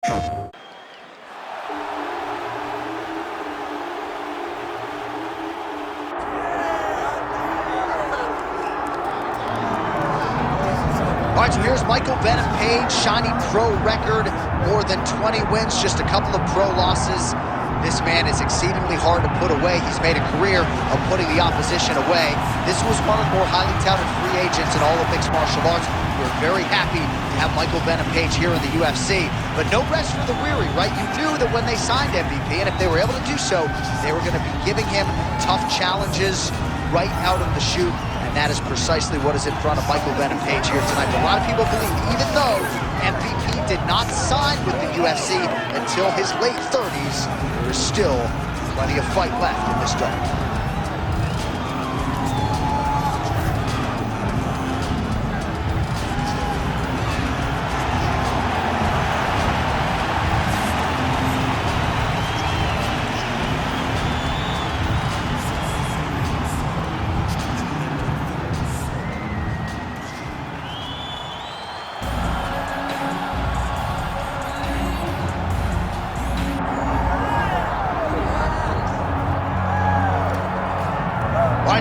All right, so here's Michael Venom Page, shiny pro record, more than 20 wins, just a couple of pro losses. This man is exceedingly hard to put away. He's made a career of putting the opposition away. This was one of the more highly touted free agents in all of mixed martial arts. We're very happy to have Michael Venom Page here in the UFC, but no rest for the weary, right? You knew that when they signed MVP, and if they were able to do so, they were going to be giving him tough challenges right out of the chute. And that is precisely what is in front of Michael Venom Page here tonight. But a lot of people believe, even though MVP did not sign with the UFC until his late 30s, there is still plenty of fight left in this dog.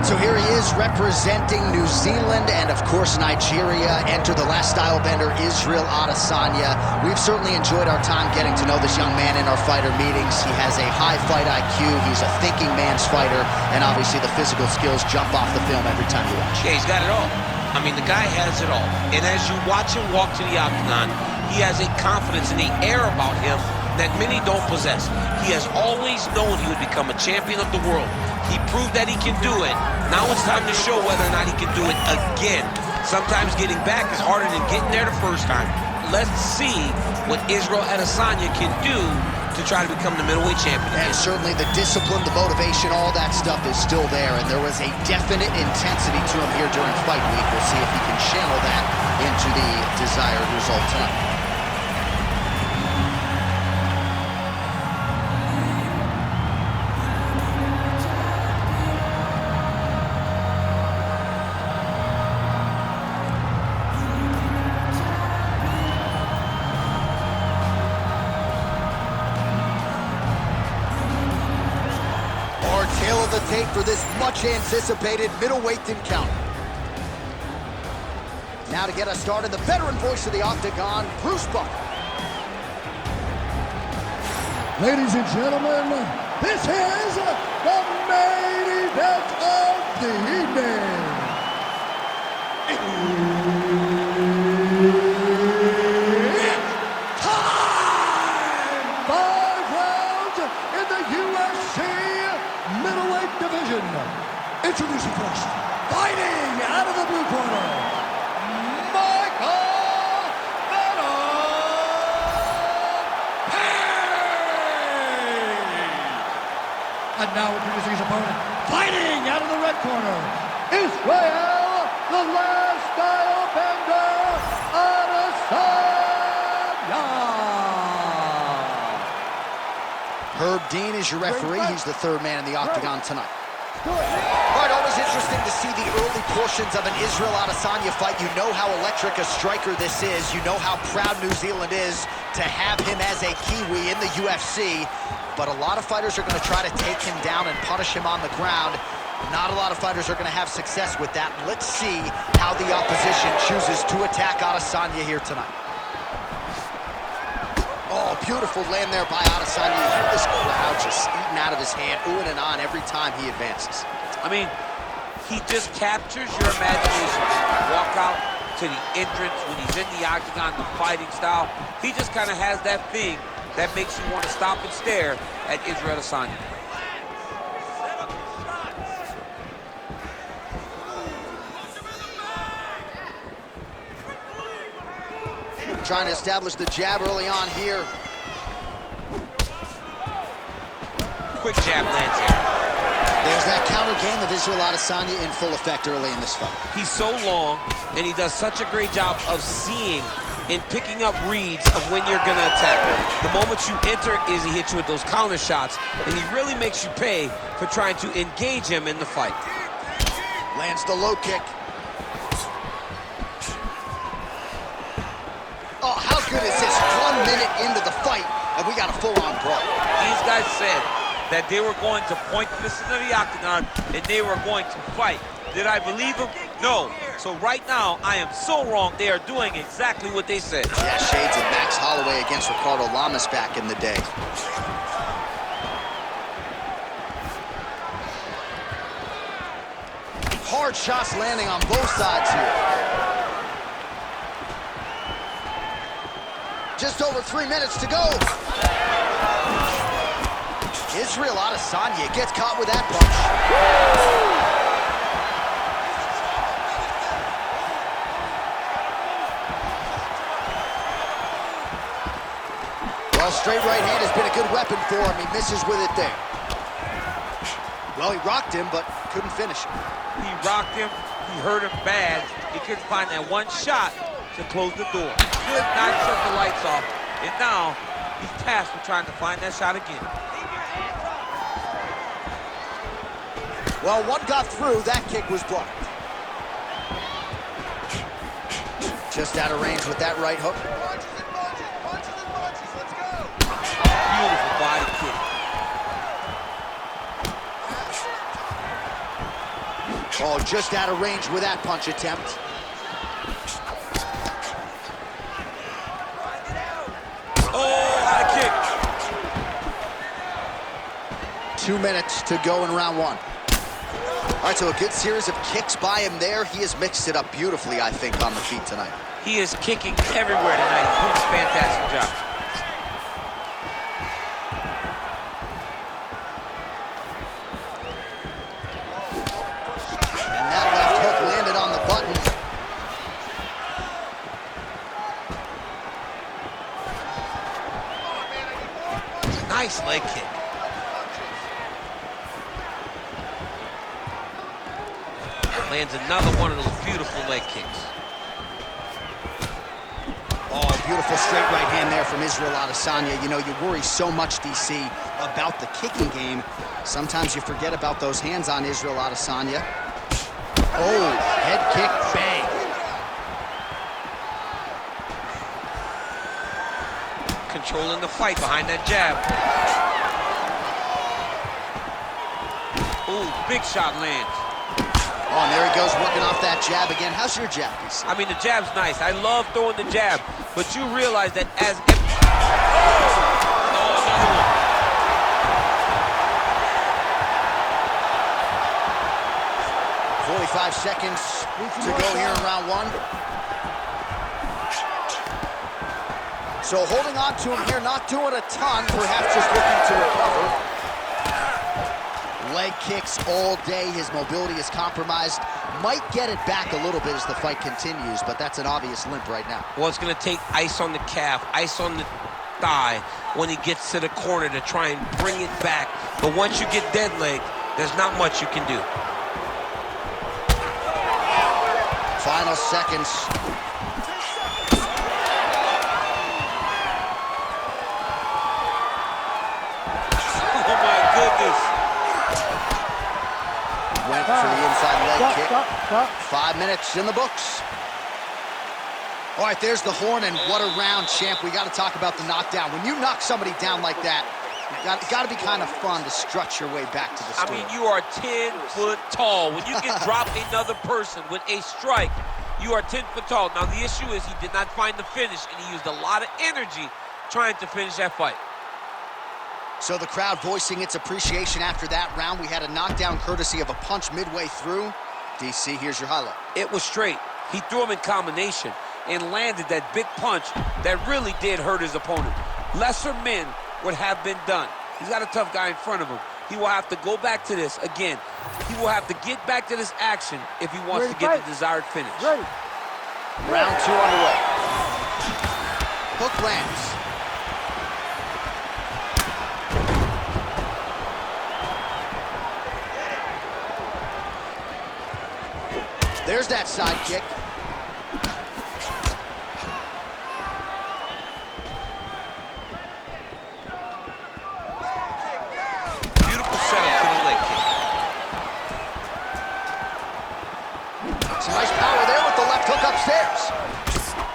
So here he is representing New Zealand and, of course, Nigeria. Enter the last style bender, Israel Adesanya. We've certainly enjoyed our time getting to know this young man in our fighter meetings. He has a high fight IQ. He's a thinking man's fighter. And obviously the physical skills jump off the film every time you watch. Yeah, he's got it all. I mean, the guy has it all. And as you watch him walk to the octagon, he has a confidence and the air about him that many don't possess. He has always known he would become a champion of the world. He proved that he can do it. Now it's time to show whether or not he can do it again. Sometimes getting back is harder than getting there the first time. Let's see what Israel Adesanya can do to try to become the middleweight champion. And certainly the discipline, the motivation, all that stuff is still there. And there was a definite intensity to him here during fight week. We'll see if he can channel that into the desired result tonight. Tail of the tape for this much-anticipated middleweight encounter. Now to get us started, the veteran voice of the Octagon, Bruce Buck. Ladies and gentlemen, this is the main event of the evening. It's time! 5 rounds in the UFC middleweight division. Introducing first, fighting out of the blue corner, Michael Venom Page. And now introducing his opponent, fighting out of the red corner, Israel, the last style bender, Adesanya. Herb Dean is your referee. He's the third man in the octagon tonight. All right, always interesting to see the early portions of an Israel Adesanya fight. You know how electric a striker this is. You know how proud New Zealand is to have him as a Kiwi in the UFC. But a lot of fighters are going to try to take him down and punish him on the ground. Not a lot of fighters are going to have success with that. Let's see how the opposition chooses to attack Adesanya here tonight. Oh, beautiful land there by Adesanya. You hear this crowd just eating out of his hand, oohing and on every time he advances. I mean, he just captures your imagination. Walk out to the entrance when he's in the octagon, the fighting style. He just kind of has that thing that makes you want to stop and stare at Israel Adesanya. Trying to establish the jab early on here. Quick jab lands here. There's that counter game of Israel Adesanya in full effect early in this fight. He's so long, and he does such a great job of seeing and picking up reads of when you're going to attack. The moment you enter is he hits you with those counter shots, and he really makes you pay for trying to engage him in the fight. Lands the low kick. Oh, how good is this? 1 minute into the fight, and we got a full-on brawl. These guys said that they were going to point this into the octagon and they were going to fight. Did I believe them? No. So right now, I am so wrong. They are doing exactly what they said. Yeah, shades of Max Holloway against Ricardo Lamas back in the day. Hard shots landing on both sides here. Just over 3 minutes to go. Israel Adesanya gets caught with that punch. Well, straight right hand has been a good weapon for him. He misses with it there. Well, he rocked him, but couldn't finish him. He rocked him. He hurt him bad. He couldn't find that one shot to close the door. Could not shut the lights off. And now, he's tasked with trying to find that shot again. Well, one got through. That kick was blocked. Just out of range with that right hook. Beautiful body kick. Oh, just out of range with that punch attempt. Oh, high kick. 2 minutes to go in round one. All right, so a good series of kicks by him there. He has mixed it up beautifully, I think, on the feet tonight. He is kicking everywhere tonight. He's doing a fantastic job. And that left hook landed on the button. Nice leg kick. Lands another one of those beautiful leg kicks. Oh, beautiful straight right hand there from Israel Adesanya. You know, you worry so much, DC, about the kicking game. Sometimes you forget about those hands on Israel Adesanya. Oh, head kick, bang. Controlling the fight behind that jab. Ooh, big shot lands. Oh, and there he goes, working off that jab again. How's your jab, DC? I mean, the jab's nice. I love throwing the jab, but you realize that as... Oh, another one. 45 seconds to go here in round one. So holding on to him here, not doing a ton, perhaps just looking to recover. Leg kicks all day. His mobility is compromised. Might get it back a little bit as the fight continues, but that's an obvious limp right now. Well, it's going to take ice on the calf, ice on the thigh when he gets to the corner to try and bring it back. But once you get dead leg, there's not much you can do. Final seconds. Oh, my goodness. Went for the inside leg kick. 5 minutes in the books. All right, there's the horn, and what a round, champ. We got to talk about the knockdown. When you knock somebody down like that, it's got to be kind of fun to strut your way back to the score. I mean, you are 10 foot tall. When you can drop another person with a strike, you are 10 foot tall. Now, the issue is he did not find the finish, and he used a lot of energy trying to finish that fight. So the crowd voicing its appreciation after that round. We had a knockdown courtesy of a punch midway through. DC, here's your highlight. It was straight. He threw him in combination and landed that big punch that really did hurt his opponent. Lesser men would have been done. He's got a tough guy in front of him. He will have to go back to this again. He will have to get back to this action if he wants to get the desired finish. Round two underway. Hook lands. There's that side kick. Beautiful setup to the leg kick. Some nice power there with the left hook upstairs.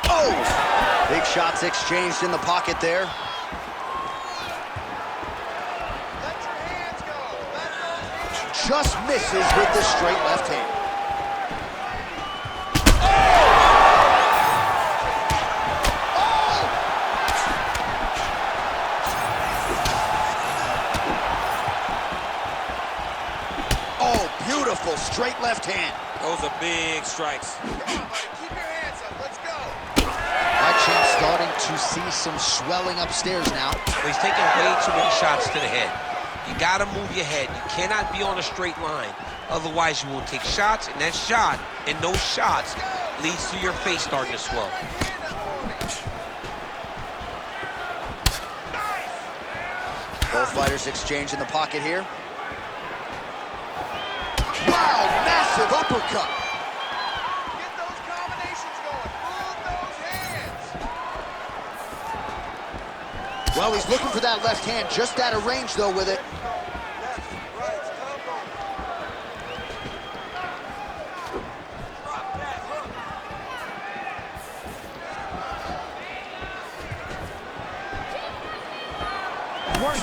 Oh! Big Shots exchanged in the pocket there. Just misses with the straight left hand. Oh, beautiful straight left hand. Those are big strikes. Come on, buddy. Keep your hands up. Let's go. That champ starting to see some swelling upstairs now. He's taking way too many shots to the head. You gotta move your head. You cannot be on a straight line. Otherwise, you will take shots, and that shot and those shots leads to your face starting to swell. Both fighters exchange in the pocket here. Wow, massive uppercut. Get those combinations going. Move those hands. Well, he's looking for that left hand, just out of range, though, with it. Left, right, combo. Drop that hook.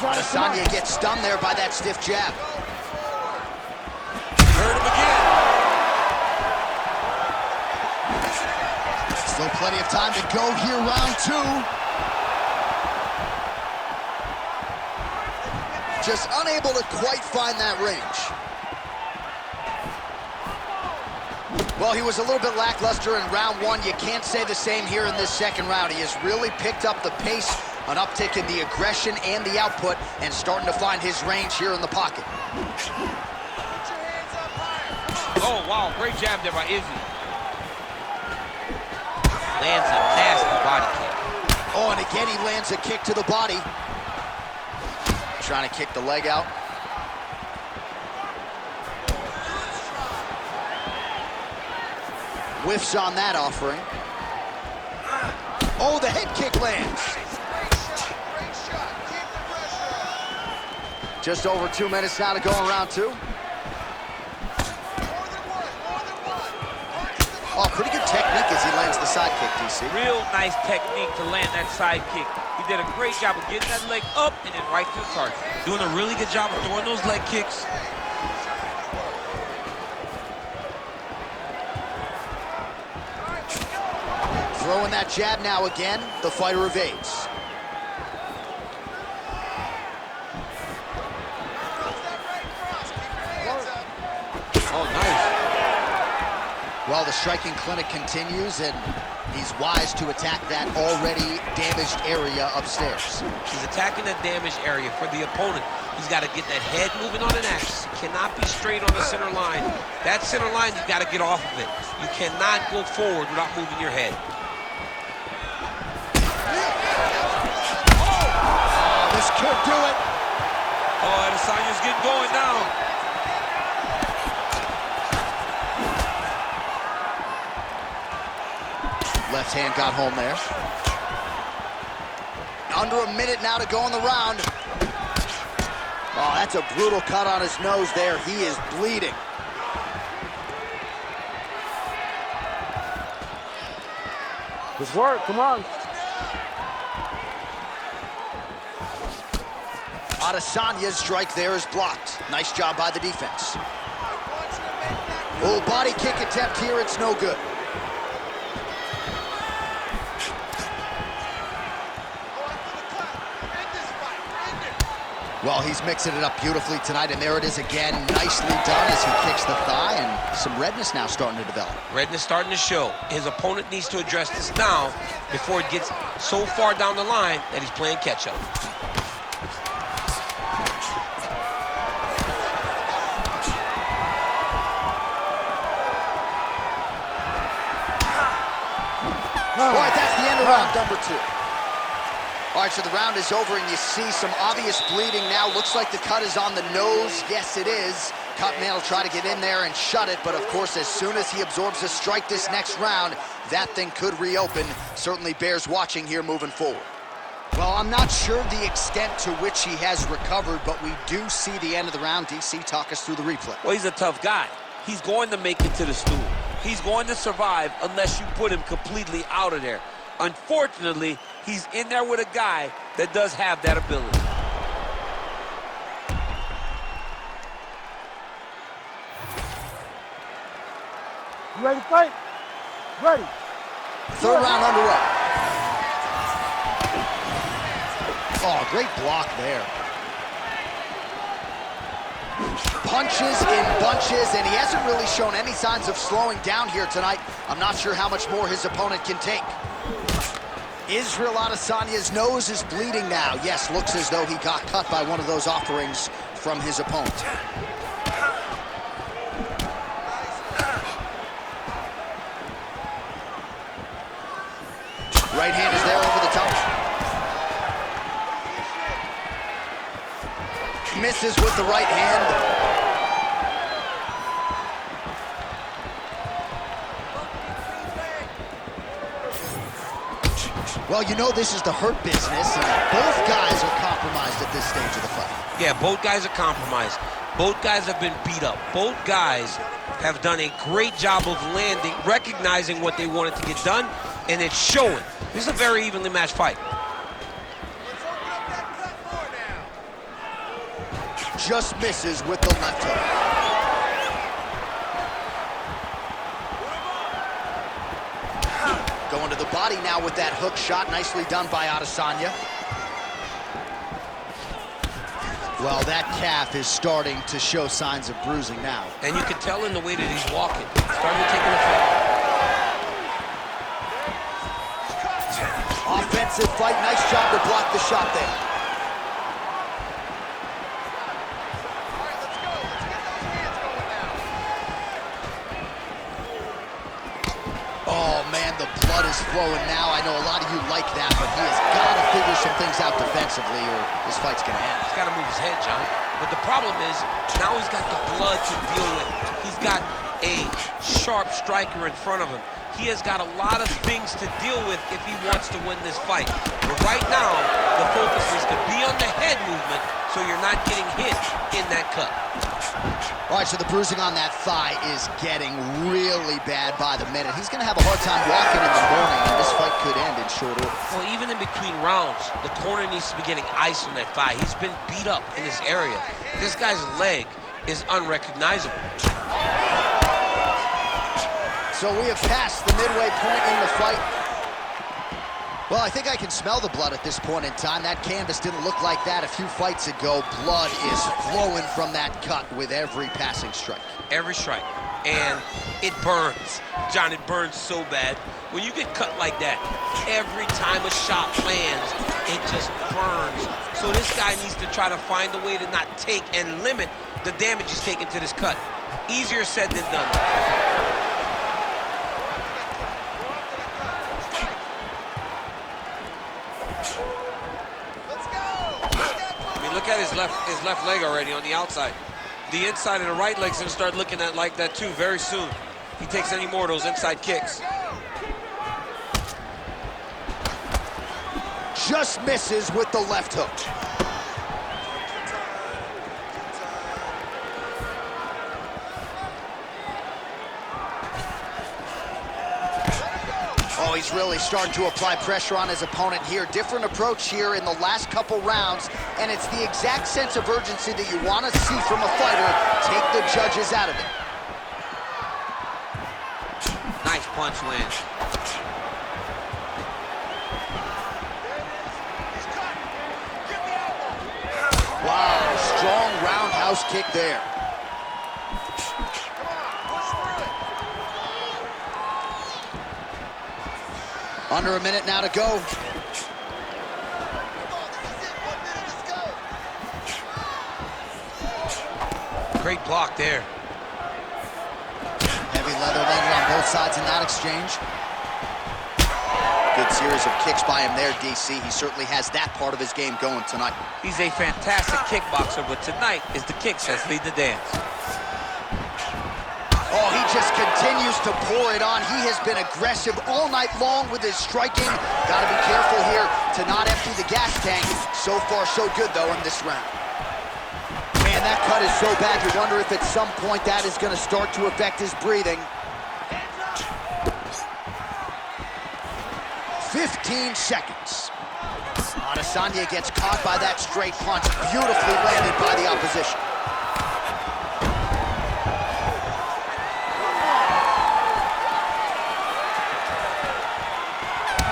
Adesanya gets stunned there by that stiff jab. Hurt him again. Still plenty of time to go here, round two. Just unable to quite find that range. Well, he was a little bit lackluster in round one. You can't say the same here in this second round. He has really picked up the pace, an uptick in the aggression and the output, and starting to find his range here in the pocket. Get your hands up higher. Oh, wow, great jab there by Izzy. Lands a nasty body kick. Oh, and again, he lands a kick to the body. Trying to kick the leg out. Whiffs on that offering. Oh, the head kick lands. Great shot. Keep the pressure on. Just over 2 minutes now to go in round two. More than one. Punch to the Oh, pretty good technique as he lands the side kick, DC. Real nice technique to land that side kick. He did a great job of getting that leg up and then right to the target. Doing a really good job of throwing those leg kicks. Throwing that jab now again. The fighter evades. Oh, nice. Well, the striking clinic continues, and he's wise to attack that already damaged area upstairs. He's attacking the damaged area for the opponent. He's got to get that head moving on an axis. He cannot be straight on the center line. That center line, you've got to get off of it. You cannot go forward without moving your head. Oh, this could do it. Oh, Adesanya's getting going now. Left hand got home there. Under a minute now to go in the round. Oh, that's a brutal cut on his nose there. He is bleeding. Good work, come on. Adesanya's strike there is blocked. Nice job by the defense. Oh, body kick attempt here, it's no good. Well, he's mixing it up beautifully tonight, and there it is again. Nicely done as he kicks the thigh, and some redness now starting to develop. Redness starting to show. His opponent needs to address this now before it gets so far down the line that he's playing catch-up. All right, that's the end of round number two. All right, so the round is over, and you see some obvious bleeding now. Looks like the cut is on the nose. Yes, it is. Cutman will try to get in there and shut it, but of course, as soon as he absorbs a strike this next round, that thing could reopen. Certainly bears watching here moving forward. Well, I'm not sure the extent to which he has recovered, but we do see the end of the round. DC, talk us through the replay. Well, he's a tough guy. He's going to make it to the stool. He's going to survive unless you put him completely out of there. Unfortunately, he's in there with a guy that does have that ability. You ready to fight? Ready. Third round underway. Oh, great block there. Punches in bunches, and he hasn't really shown any signs of slowing down here tonight. I'm not sure how much more his opponent can take. Israel Adesanya's nose is bleeding now. Yes, looks as though he got cut by one of those offerings from his opponent. Right hand is there over the top. Misses with the right hand. Well, you know this is the hurt business, and both guys are compromised at this stage of the fight. Yeah, both guys are compromised. Both guys have been beat up. Both guys have done a great job of landing, recognizing what they wanted to get done, and it's showing. This is a very evenly matched fight. Let's open up that cut more now. Just misses with the left hook. Going to the body now with that hook shot. Nicely done by Adesanya. Well, that calf is starting to show signs of bruising now. And you can tell in the way that he's walking. It's starting to take an effect. Offensive fight. Nice job to block the shot there. All right, let's go. Let's get those hands going now. Oh, man, the blood is flowing now. I know a lot of you like that, but he has got to figure some things out defensively or this fight's going to end. He's got to move his head, John. But the problem is, now he's got the blood to deal with. He's got a sharp striker in front of him. He has got a lot of things to deal with if he wants to win this fight. But right now, the focus is to be on the head movement so you're not getting hit in that cut. All right, so the bruising on that thigh is getting really bad by the minute. He's going to have a hard time walking in the morning, and this fight could end in short order. Well, even in between rounds, the corner needs to be getting ice on that thigh. He's been beat up in this area. This guy's leg is unrecognizable. So we have passed the midway point in the fight. Well, I think I can smell the blood at this point in time. That canvas didn't look like that a few fights ago. Blood is flowing from that cut with every passing strike. Every strike. And it burns. John, it burns so bad. When you get cut like that, every time a shot lands, it just burns. So this guy needs to try to find a way to not take and limit the damage he's taken to this cut. Easier said than done. Look at his left leg already on the outside. The inside of the right leg's gonna start looking at like that too very soon. He takes any more of those inside kicks. Just misses with the left hook. Oh, he's really starting to apply pressure on his opponent here. Different approach here in the last couple rounds, and it's the exact sense of urgency that you want to see from a fighter. Take the judges out of it. Nice punch lands. Wow, strong roundhouse kick there. Under a minute now to go. Great block there. Heavy leather landed on both sides in that exchange. Good series of kicks by him there, DC. He certainly has that part of his game going tonight. He's a fantastic kickboxer, but tonight is the kicks that lead the dance. Oh, he just continues to pour it on. He has been aggressive all night long with his striking. Got to be careful here to not empty the gas tank. So far, so good, though, in this round. Man, that cut is so bad, you wonder if at some point that is going to start to affect his breathing. 15 seconds. Adesanya gets caught by that straight punch, beautifully landed by the opposition.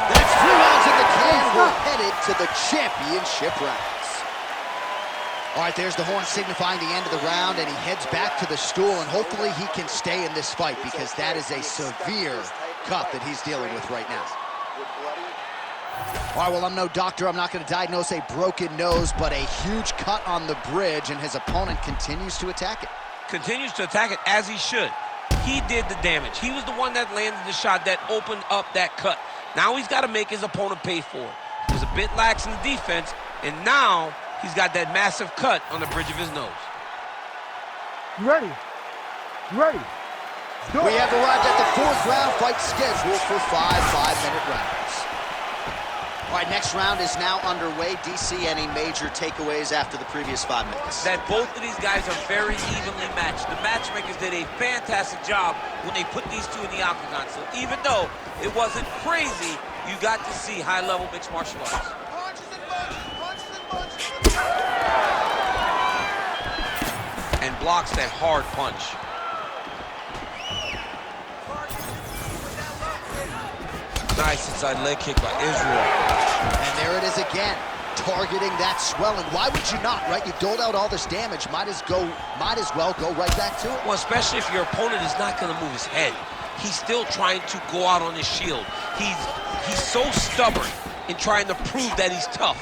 That's 3 rounds in the can. We're headed to the championship rounds. All right, there's the horn signifying the end of the round, and he heads back to the stool, and hopefully he can stay in this fight because that is a severe cut that he's dealing with right now. All right, well, I'm no doctor. I'm not going to diagnose a broken nose, but a huge cut on the bridge, and his opponent continues to attack it. Continues to attack it as he should. He did the damage. He was the one that landed the shot that opened up that cut. Now he's got to make his opponent pay for it. He was a bit lax in the defense, and now he's got that massive cut on the bridge of his nose. You ready? You ready? Go. We have arrived at the 4th round fight scheduled for 5 5-minute rounds. All right, next round is now underway. DC, any major takeaways after the previous 5 minutes? That both of these guys are very evenly matched. The matchmakers did a fantastic job when they put these two in the octagon. So even though it wasn't crazy, you got to see high-level mixed martial arts. Punches and punches, punches and punches. And blocks that hard punch. Nice inside leg kick by Israel. And there it is again, targeting that swelling. Why would you not, right? You doled out all this damage, might as well go right back to it. Well, especially if your opponent is not going to move his head. He's still trying to go out on his shield. He's so stubborn in trying to prove that he's tough.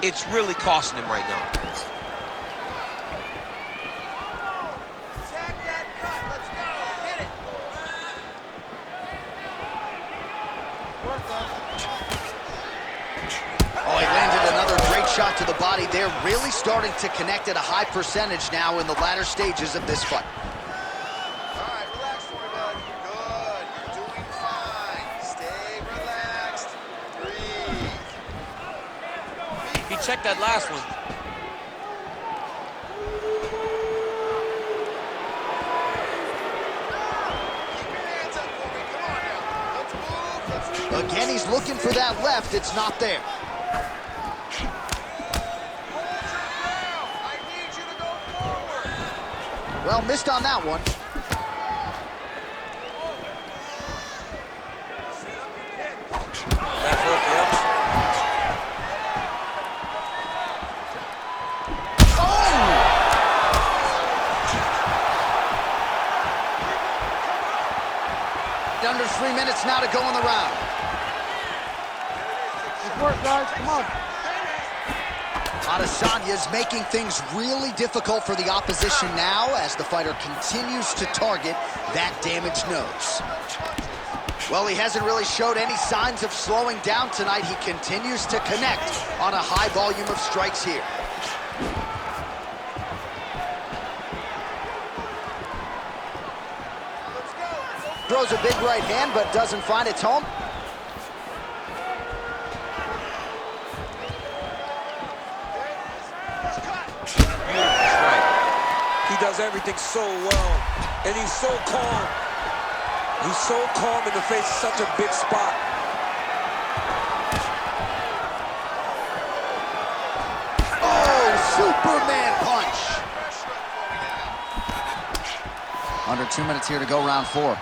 It's really costing him right now. Attack that cut. Let's go. Hit it. Oh, he landed another great shot to the body. They're really starting to connect at a high percentage now in the latter stages of this fight. All right, relax for me, bud. Good. You're doing fine. Stay relaxed. Breathe. He checked that last one. Keep your hands up for me. Come on now. Let's move. Let's do it. Again, he's looking for that left. It's not there. I need you to go forward. Well, missed on that one. Left hook, yep. Under 3 minutes now to go in the round. Good work, guys. Come on. Adesanya's making things really difficult for the opposition now as the fighter continues to target that damaged nose. Well, he hasn't really showed any signs of slowing down tonight. He continues to connect on a high volume of strikes here. Throws a big right hand, but doesn't find its home. He does everything so well, and he's so calm. He's so calm in the face of such a big spot. Oh, Superman punch. Under 2 minutes here to go, round 4.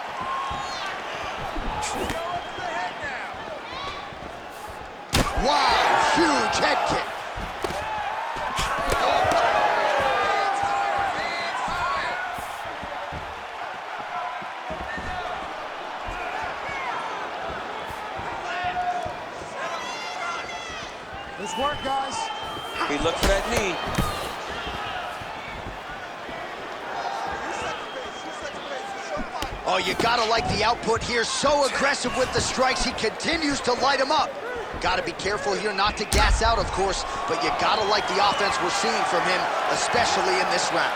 Wow, huge head kick. Let's work, guys. He looked for that knee. Oh, you gotta like the output here. So aggressive with the strikes. He continues to light him up. Gotta be careful here not to gas out, of course, but you gotta like the offense we're seeing from him, especially in this round.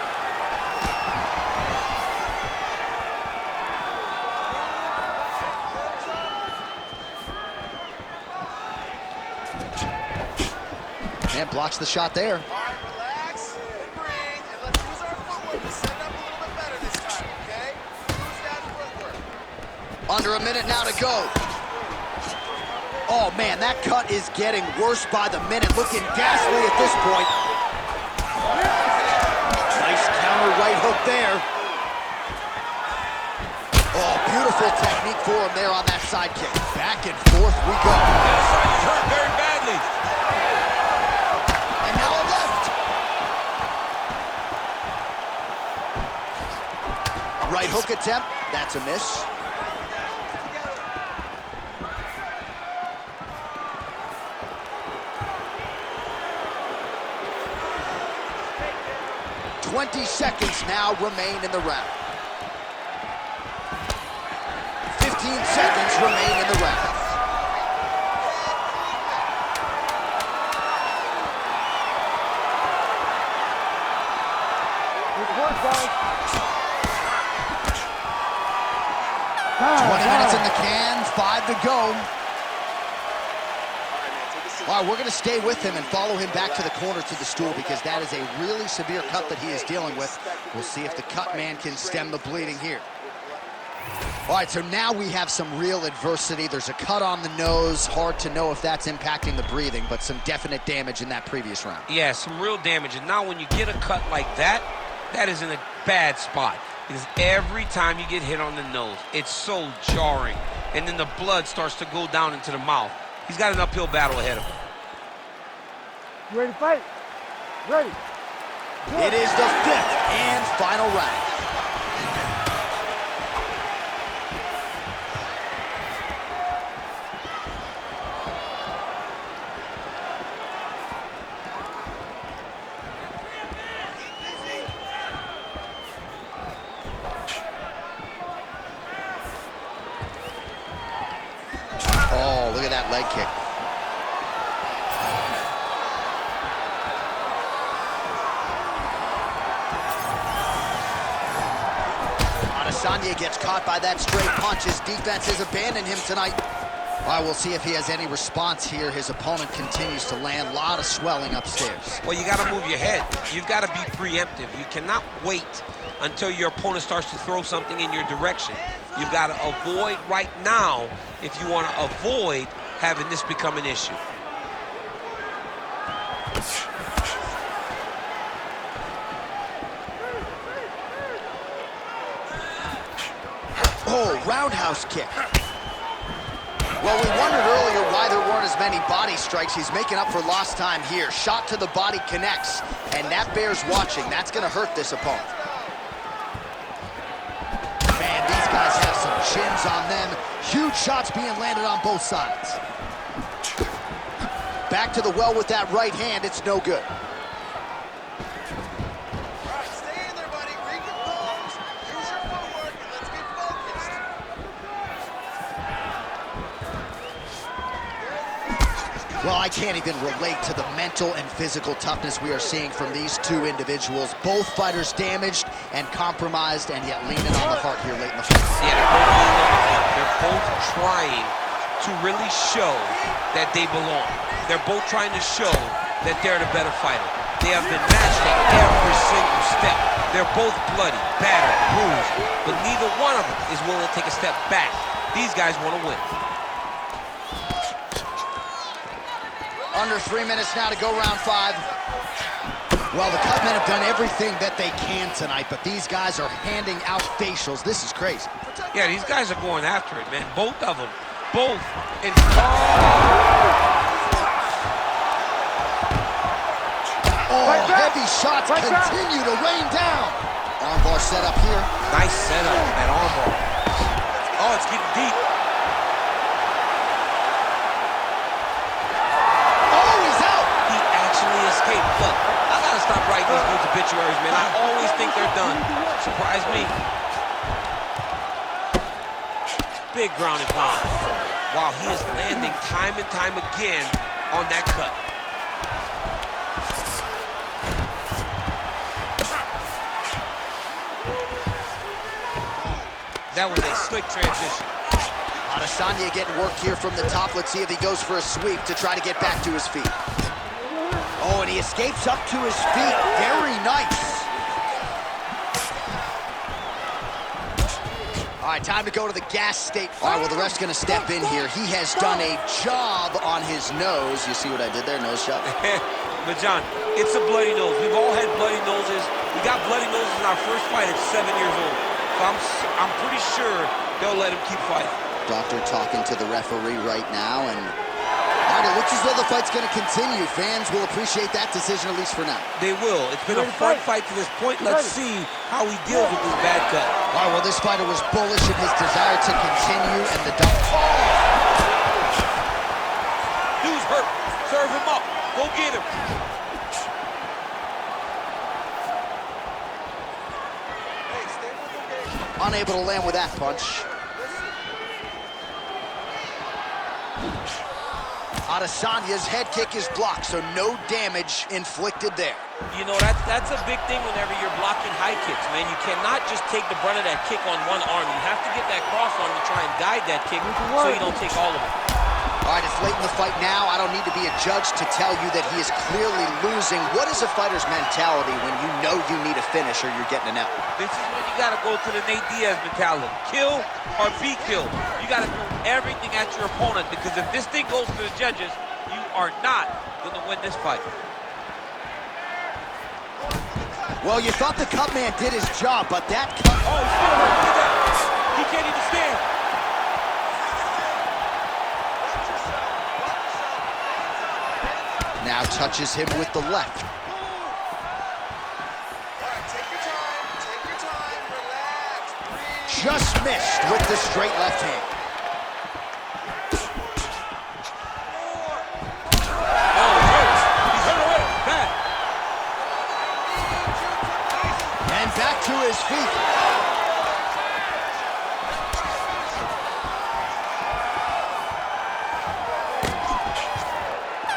And blocks the shot there. All right, relax and breathe, and let's use our footwork to set it up a little bit better this time, okay? Use that footwork. Under a minute now to go. Oh, man, that cut is getting worse by the minute. Looking ghastly at this point. Nice counter right hook there. Oh, beautiful technique for him there on that side kick. Back and forth we go. Adesanya's hurt very badly. And now a left. Right hook attempt. That's a miss. "20 seconds now remain in the round. 15 seconds remain in the round. Good work, guys. 20 minutes in the can, 5 to go. All right, we're going to stay with him and follow him back to the corner to the stool because that is a really severe cut that he is dealing with. We'll see if the cut man can stem the bleeding here. All right, so now we have some real adversity. There's a cut on the nose. Hard to know if that's impacting the breathing, but some definite damage in that previous round. Yeah, some real damage. And now when you get a cut like that, that is in a bad spot. Because every time you get hit on the nose, it's so jarring. And then the blood starts to go down into the mouth. He's got an uphill battle ahead of him. You ready to fight? Ready. It is the 5th and final round. Oh, look at that leg kick. Adesanya gets caught by that straight punch. His defense has abandoned him tonight. All right, we'll see if he has any response here. His opponent continues to land. A lot of swelling upstairs. Well, you got to move your head. You've got to be preemptive. You cannot wait until your opponent starts to throw something in your direction. You've got to avoid right now if you want to avoid having this become an issue. Oh, roundhouse kick. Well, we wondered earlier why there weren't as many body strikes. He's making up for lost time here. Shot to the body connects, and that bears watching. That's going to hurt this opponent. Man, these guys have some chins on them. Huge shots being landed on both sides. Back to the well with that right hand. It's no good. Stay in there, buddy. Recompose. Use your footwork, and let's get focused. Well, I can't even relate to the mental and physical toughness we are seeing from these two individuals. Both fighters damaged and compromised, and yet leaning on the heart here late in the fight. Yeah, they're both leaning on the heart. They're both trying to really show that they belong. They're both trying to show that they're the better fighter. They have been matched at every single step. They're both bloody, battered, bruised, but neither one of them is willing to take a step back. These guys want to win. Under 3 minutes now to go round 5. Well, the Cutmen have done everything that they can tonight, but these guys are handing out facials. This is crazy. Yeah, these guys are going after it, man. Both of them. Both. And heavy shots continue to rain down. Armbar set up here. nice setup, that armbar. Oh, it's getting deep. He actually escaped. Look, I gotta stop writing these dudes obituaries, man. I always think they're done. Surprise me. Big ground and pound. Wow, he is landing time and time again on that cut. That was a slick transition. Adesanya getting work here from the top. Let's see if he goes for a sweep to try to get back to his feet. Oh, and he escapes up to his feet. Very nice. All right, time to go to the gas station. All right, well, the ref's going to step in here. He has done a job on his nose. You see what I did there? Nose job. But, John, it's a bloody nose. We've all had bloody noses. We got bloody noses in our first fight at 7 years old. So I'm pretty sure they'll let him keep fighting. Doctor talking to the referee right now, and all right, it looks as though the fight's going to continue. Fans will appreciate that decision, at least for now. They will. It's been a fun fight to this point. Let's see how he deals with this bad cut. All right, well, this fighter was bullish in his desire to continue, and the double. Oh! Dude's hurt. Serve him up. Go get him. Hey, stay with the game. Unable to land with that punch. Adesanya's head kick is blocked, so no damage inflicted there. You know, that's a big thing whenever you're blocking high kicks, man. You cannot just take the brunt of that kick on one arm. You have to get that cross arm to try and guide that kick so you don't take all of it. All right, it's late in the fight now. I don't need to be a judge to tell you that he is clearly losing. What is a fighter's mentality when you know you need a finish or you're getting an L? This is when you got to go to the Nate Diaz mentality. Kill or be killed. You got to throw everything at your opponent, because if this thing goes to the judges, you are not going to win this fight. Well, you thought the cut man did his job, but that cut... Oh, he's still hurt. Look at that. He can't even stand. Now touches him with the left. All right, take your time, relax, breathe. Just missed with the straight left hand. Oh, he's hurt. He's hurt away. Bad. And back to his feet.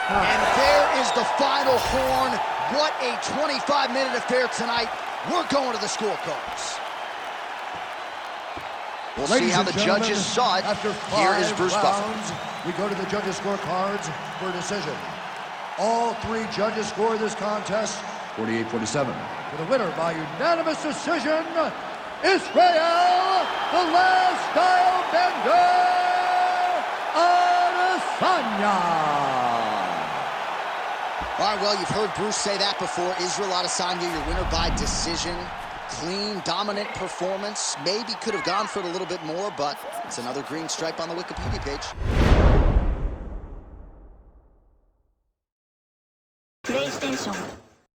And there is the final horn. What a 25-minute affair tonight. We're going to the scorecards. We'll see how the judges saw it. After Here is 5 Bruce Buffer. rounds, we go to the judges' scorecards for a decision. All 3 judges score this contest 48-47. For the winner by unanimous decision, Israel, the last style bender, Adesanya. All right, well, you've heard Bruce say that before. Israel Adesanya, your winner by decision. Clean, dominant performance. Maybe could have gone for it a little bit more, but it's another green stripe on the Wikipedia page.